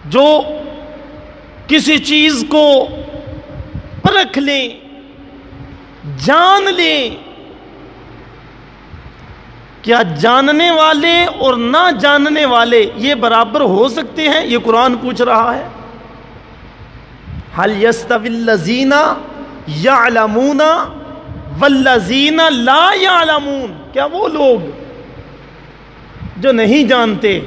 جو کسی چیز کو پرکھ لیں، جان لیں، کیا جاننے والے اور نہ جاننے والے یہ برابر ہو سکتے ہیں؟ یہ قرآن پوچھ رہا ہے۔ هل يستوي الذين يعلمون والذين لا يعلمون، کیا وہ لوگ جو نہیں جانتے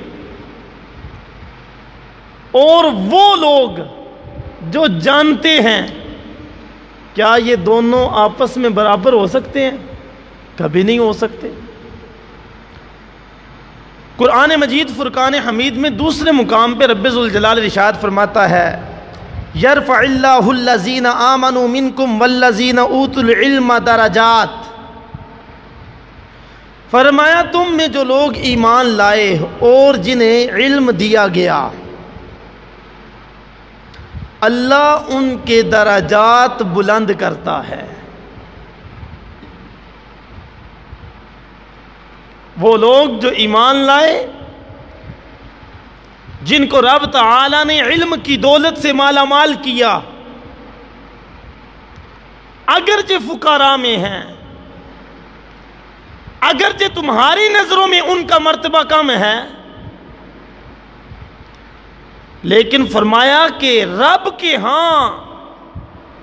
اور وہ لوگ جو جانتے ہیں، کیا یہ دونوں آپس میں برابر ہو سکتے ہیں؟ کبھی نہیں ہو سکتے۔ قرآن مجید فرقان حمید میں دوسرے مقام پہ رب ذوالجلال ارشاد فرماتا ہے یرفع اللہ الذین آمنوا منکم والذین اوتوا العلم درجات، فرمایا تم میں جو لوگ ایمان لائے اور جنہیں علم دیا گیا، اللہ ان کے درجات بلند کرتا ہے۔ وہ لوگ جو ایمان لائے، جن کو رب تعالی نے علم کی دولت سے مالا مال کیا، اگرچہ فقراء میں ہیں، اگرچہ تمہاری نظروں میں ان کا مرتبہ کم ہے، لیکن فرمایا کہ رب کے ہاں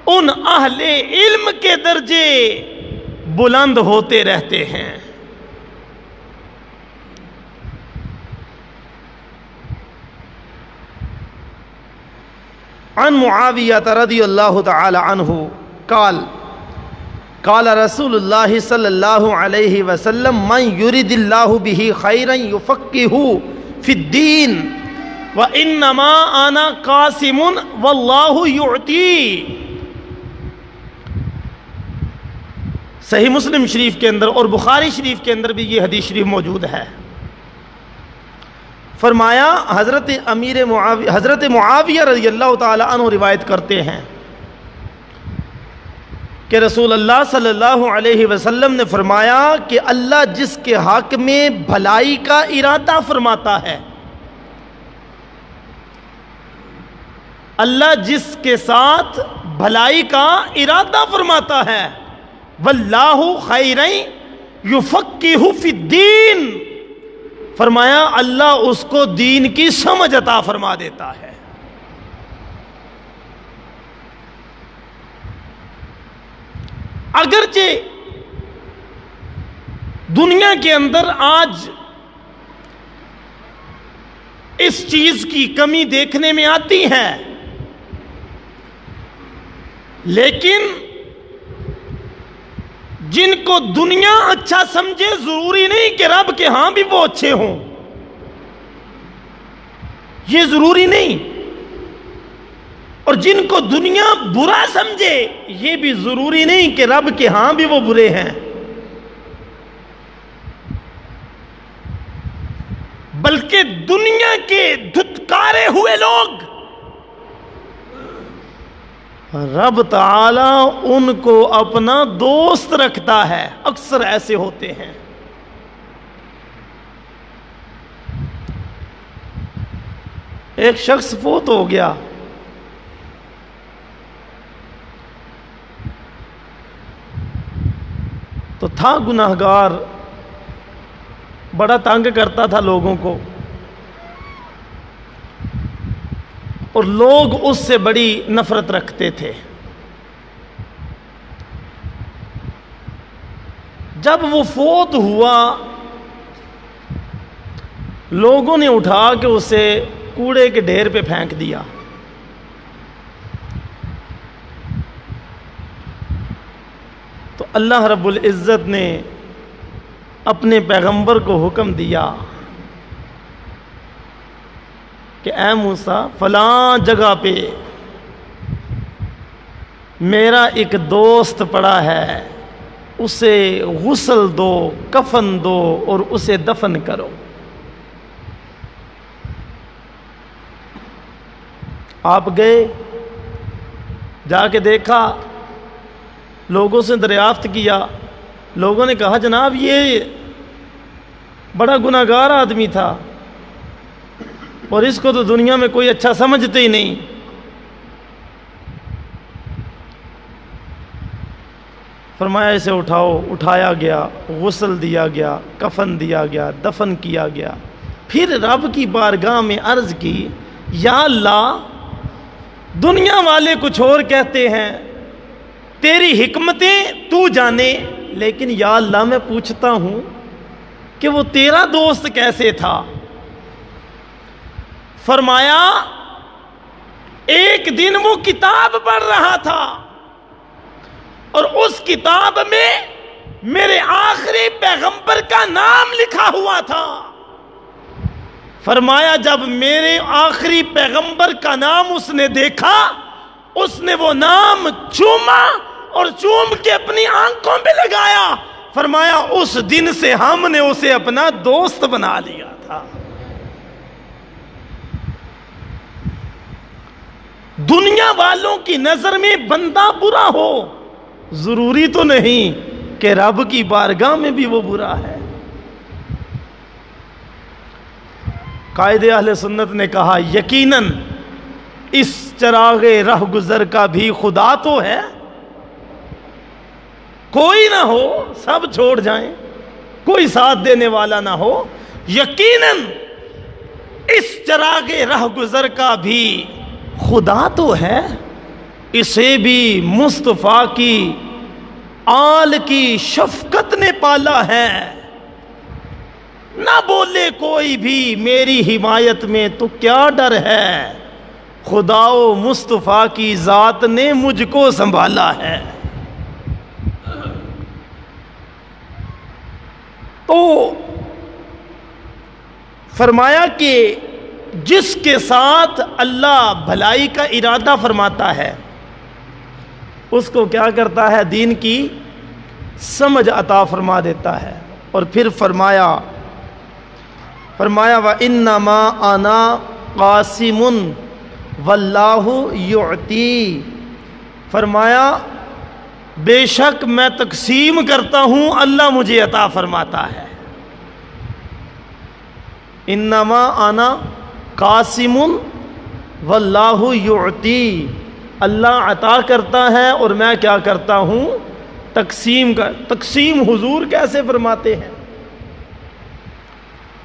ان اہل علم کے درجے بلند ہوتے رہتے ہیں۔ عن معاویہ رضی اللہ تعالی عنہ قال قال رسول اللہ صلی اللہ علیہ وسلم من یرد اللہ بہ خیرا یفقہہ فی الدین وَإِنَّمَا أَنَا قَاسِمٌ وَاللَّهُ يُعْطِي۔ صحیح مسلم شریف کے اندر اور بخاری شریف کے اندر بھی یہ حدیث شریف موجود ہے۔ فرمایا حضرت معاویہ رضی اللہ تعالی عنہ روایت کرتے ہیں کہ رسول اللہ صلی اللہ علیہ وسلم نے فرمایا کہ اللہ جس کے حق میں بھلائی کا ارادہ فرماتا ہے، اللہ جس کے ساتھ بھلائی کا ارادہ فرماتا ہے، واللہ خیرًا یفقہہ فی الدین، فرمایا اللہ اس کو دین کی سمجھ عطا فرما دیتا ہے۔ اگرچہ دنیا کے اندر آج اس چیز کی کمی دیکھنے میں آتی ہے، لیکن جن کو دنیا اچھا سمجھے ضروری نہیں کہ رب کے ہاں بھی وہ اچھے ہوں، یہ ضروری نہیں، اور جن کو دنیا برا سمجھے یہ بھی ضروری نہیں کہ رب کے ہاں بھی وہ برے ہیں، بلکہ دنیا کے دھتکارے ہوئے لوگ رب تعالی ان کو اپنا دوست رکھتا ہے، اکثر ایسے ہوتے ہیں۔ ایک شخص فوت ہو گیا، تو تھا گناہگار، بڑا تنگ کرتا تھا لوگوں کو، اور لوگ اس سے بڑی نفرت رکھتے تھے۔ جب وہ فوت ہوا، لوگوں نے اٹھا کے اسے کوڑے کے ڈھیر پہ پھینک دیا۔ تو اللہ رب العزت نے اپنے پیغمبر کو حکم دیا کہ اے موسیٰ فلاں جگہ پہ میرا ایک دوست پڑا ہے، اسے غسل دو، کفن دو اور اسے دفن کرو۔ آپ گئے، جا کے دیکھا، لوگوں سے دریافت کیا، لوگوں نے کہا جناب یہ بڑا گناہگار آدمی تھا، اور اس کو تو دنیا میں کوئی اچھا سمجھتے ہی نہیں۔ فرمایا اسے اٹھاؤ، اٹھایا گیا، غسل دیا گیا، کفن دیا گیا، دفن کیا گیا۔ پھر رب کی بارگاہ میں عرض کی، یا اللہ دنیا والے کچھ اور کہتے ہیں، تیری حکمتیں تو جانے، لیکن یا اللہ میں پوچھتا ہوں کہ وہ تیرا دوست کیسے تھا؟ فرمایا ایک دن وہ کتاب پڑھ رہا تھا اور اس کتاب میں میرے آخری پیغمبر کا نام لکھا ہوا تھا۔ فرمایا جب میرے آخری پیغمبر کا نام اس نے دیکھا، اس نے وہ نام چوما اور چوم کے اپنی آنکھوں پہ لگایا۔ فرمایا اس دن سے ہم نے اسے اپنا دوست بنا لیا تھا۔ دنیا والوں کی نظر میں بندہ برا ہو، ضروری تو نہیں کہ رب کی بارگاہ میں بھی وہ برا ہے۔ قائد اہل سنت نے کہا یقیناً اس چراغ رہ گزر کا بھی خدا تو ہے، کوئی نہ ہو سب چھوڑ جائیں، کوئی ساتھ دینے والا نہ ہو، یقیناً اس چراغ رہ گزر کا بھی خدا تو ہے، اسے بھی مصطفیٰ کی آل کی شفقت نے پالا ہے۔ نہ بولے کوئی بھی میری حمایت میں تو کیا ڈر ہے، خدا و مصطفیٰ کی ذات نے مجھ کو سنبھالا ہے۔ تو فرمایا کہ جس کے ساتھ اللہ بھلائی کا ارادہ فرماتا ہے اس کو کیا کرتا ہے؟ دین کی سمجھ عطا فرما دیتا ہے۔ اور پھر فرمایا وَإِنَّمَا أَنَا قَاسِمٌ وَاللَّهُ يُعْطِي، فرمایا بے شک میں تقسیم کرتا ہوں، اللہ مجھے عطا فرماتا ہے۔ انما انا قاسم واللہ یعطی، اللہ عطا کرتا ہے اور میں کیا کرتا ہوں؟ تقسیم حضور کیسے فرماتے ہیں؟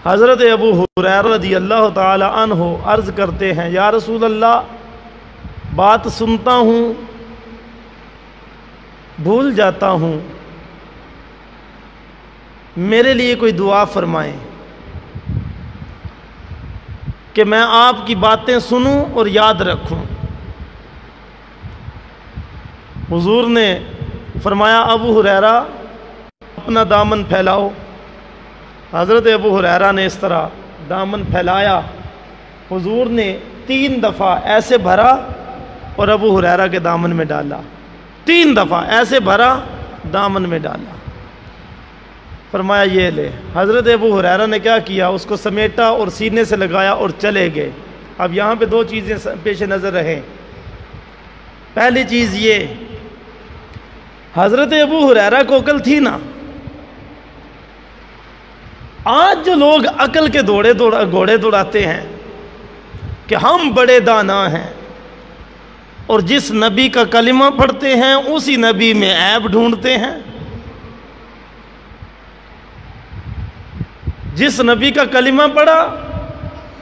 حضرت ابو ہریرہ رضی اللہ تعالی عنہ عرض کرتے ہیں، یا رسول اللہ بات سنتا ہوں بھول جاتا ہوں، میرے لیے کوئی دعا فرمائیں کہ میں آپ کی باتیں سنوں اور یاد رکھوں۔ حضور نے فرمایا ابو ہریرہ اپنا دامن پھیلاؤ۔ حضرت ابو ہریرہ نے اس طرح دامن پھیلایا، حضور نے 3 دفعہ ایسے بھرا اور ابو ہریرہ کے دامن میں ڈالا، 3 دفعہ ایسے بھرا دامن میں ڈالا۔ فرمایا یہ لے۔ حضرت ابو ہریرہ نے کیا کیا؟ اس کو سمیٹا اور سینے سے لگایا اور چلے گئے۔ اب یہاں پہ 2 چیزیں پیش نظر رہیں۔ پہلی چیز یہ، حضرت ابو ہریرہ کو عقل تھی نا۔ آج جو لوگ عقل کے گھوڑے دوڑاتے ہیں کہ ہم بڑے دانا ہیں اور جس نبی کا کلمہ پڑھتے ہیں اسی نبی میں عیب ڈھونڈتے ہیں، جس نبی کا کلمہ پڑھا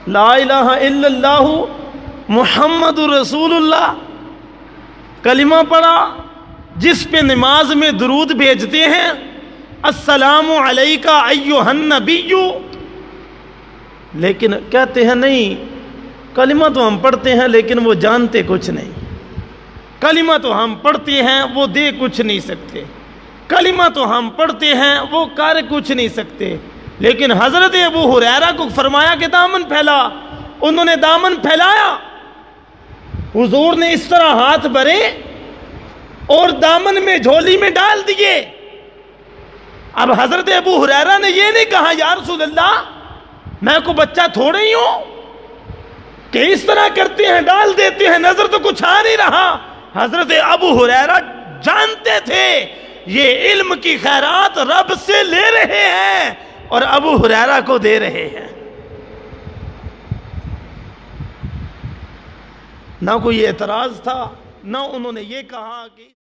لا الہ الا اللہ محمد رسول اللہ، کلمہ پڑھا، جس پہ نماز میں درود بھیجتے ہیں السلام علیکہ ایھا النبی، لیکن کہتے ہیں نہیں کلمہ تو ہم پڑھتے ہیں لیکن وہ جانتے کچھ نہیں، کلمہ تو ہم پڑھتے ہیں وہ دے کچھ نہیں سکتے، کلمہ تو ہم پڑھتے ہیں وہ کر کچھ نہیں سکتے۔ لیکن حضرت ابو ہریرہ کو فرمایا کہ دامن پھیلا، انہوں نے دامن پھیلایا، حضور نے اس طرح ہاتھ بھرے اور دامن میں جھولی میں ڈال دیے۔ اب حضرت ابو ہریرہ نے یہ نہیں کہا یا رسول اللہ میں کو بچہ تھوڑے ہی ہوں کہ اس طرح کرتے ہیں ڈال دیتے ہیں، نظر تو کچھ آ نہیں رہا۔ حضرت ابو ہریرہ جانتے تھے یہ علم کی خیرات رب سے لے رہے ہیں اور ابو ہریرہ کو دے رہے ہیں۔ نہ کوئی اعتراض تھا، نہ انہوں نے یہ کہا کہ